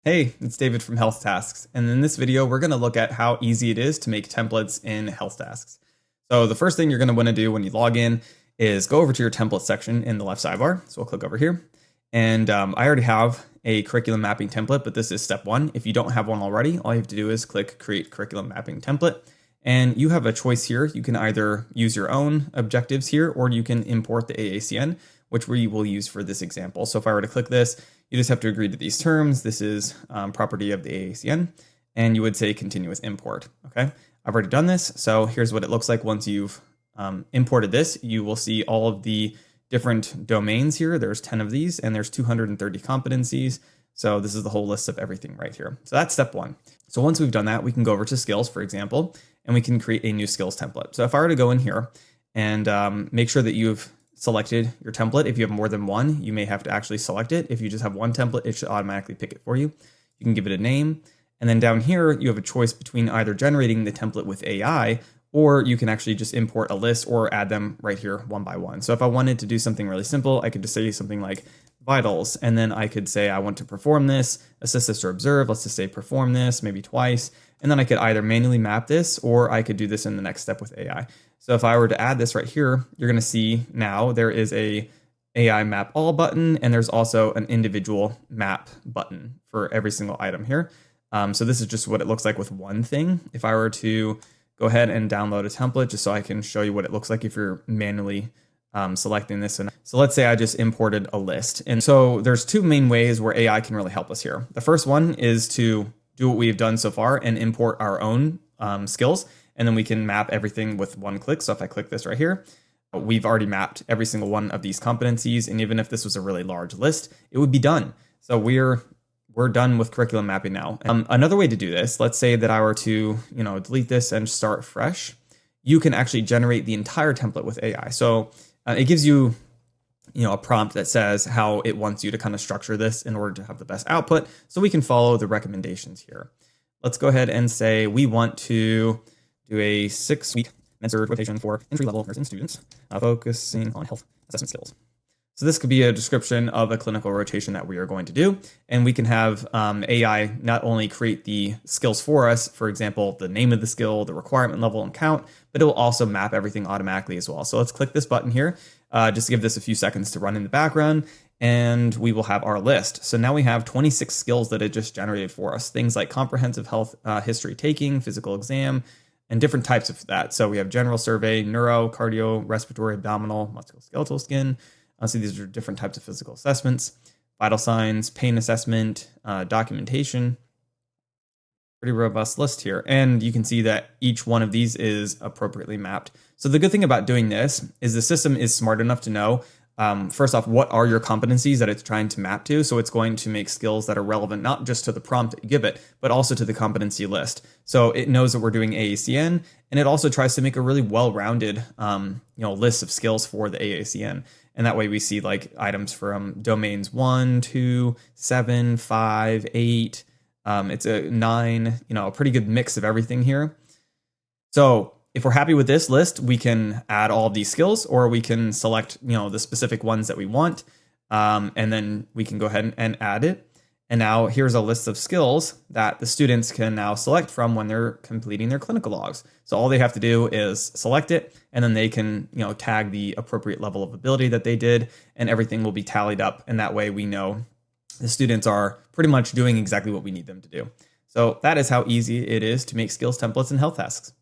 Hey, it's David from HealthTasks, and in this video, we're going to look at how easy it is to make templates in HealthTasks. So the first thing you're going to want to do when you log in is go over to your template section in the left sidebar. So we'll click over here, and I already have a curriculum mapping template, but this is step one. If you don't have one already, all you have to do is click Create Curriculum Mapping Template, and you have a choice here. You can either use your own objectives here, or you can import the AACN, which we will use for this example. So if I were to click this, you just have to agree to these terms. This is property of the AACN, and you would say continue with import. Okay, I've already done this. So here's what it looks like once you've imported this. You will see all of the different domains here. There's 10 of these, and there's 230 competencies. So this is the whole list of everything right here. So that's step one. So once we've done that, we can go over to skills, for example, and we can create a new skills template. So if I were to go in here and make sure that you've selected your template. If you have more than one, you may have to actually select it. If you just have one template, it should automatically pick it for you. You can give it a name. And then down here, you have a choice between either generating the template with AI, or you can actually just import a list or add them right here one by one. So if I wanted to do something really simple, I could just say something like vitals, and then I could say I want to perform this, assist this or observe. Let's just say perform this maybe twice. And then I could either manually map this, or I could do this in the next step with AI. So if I were to add this right here, you're going to see now there is a AI map all button, and there's also an individual map button for every single item here. So this is just what it looks like with one thing. If I were to go ahead and download a template just so I can show you what it looks like if you're manually selecting this. And so let's say I just imported a list. And so there's two main ways where AI can really help us here. The first one is to do what we've done so far and import our own skills. And then we can map everything with one click. So if I click this right here, we've already mapped every single one of these competencies. And even if this was a really large list, it would be done. So we're done with curriculum mapping now. Another way to do this, let's say that I were to, delete this and start fresh. You can actually generate the entire template with AI. So it gives you, a prompt that says how it wants you to kind of structure this in order to have the best output. So we can follow the recommendations here. Let's go ahead and say we want to do a 6-week mentored rotation for entry-level nursing students, focusing on health assessment skills. So this could be a description of a clinical rotation that we are going to do. And we can have AI not only create the skills for us, for example, the name of the skill, the requirement level and count, but it will also map everything automatically as well. So let's click this button here, just give this a few seconds to run in the background, and we will have our list. So now we have 26 skills that it just generated for us. Things like comprehensive health history taking, physical exam, and different types of that. So we have general survey, neuro, cardio, respiratory, abdominal, musculoskeletal, skin. So these are different types of physical assessments, vital signs, pain assessment, documentation. Pretty robust list here. And you can see that each one of these is appropriately mapped. So the good thing about doing this is the system is smart enough to know, first off, what are your competencies that it's trying to map to? So it's going to make skills that are relevant, not just to the prompt that you give it, but also to the competency list. So it knows that we're doing AACN, and it also tries to make a really well-rounded, list of skills for the AACN. And that way we see like items from domains 1, 2, 7, 5, 8. It's a 9, a pretty good mix of everything here. So if we're happy with this list, we can add all of these skills, or we can select, the specific ones that we want. And then we can go ahead and add it. And now here's a list of skills that the students can now select from when they're completing their clinical logs. So all they have to do is select it, and then they can, tag the appropriate level of ability that they did, and everything will be tallied up. And that way we know the students are pretty much doing exactly what we need them to do. So that is how easy it is to make skills templates in HealthTasks.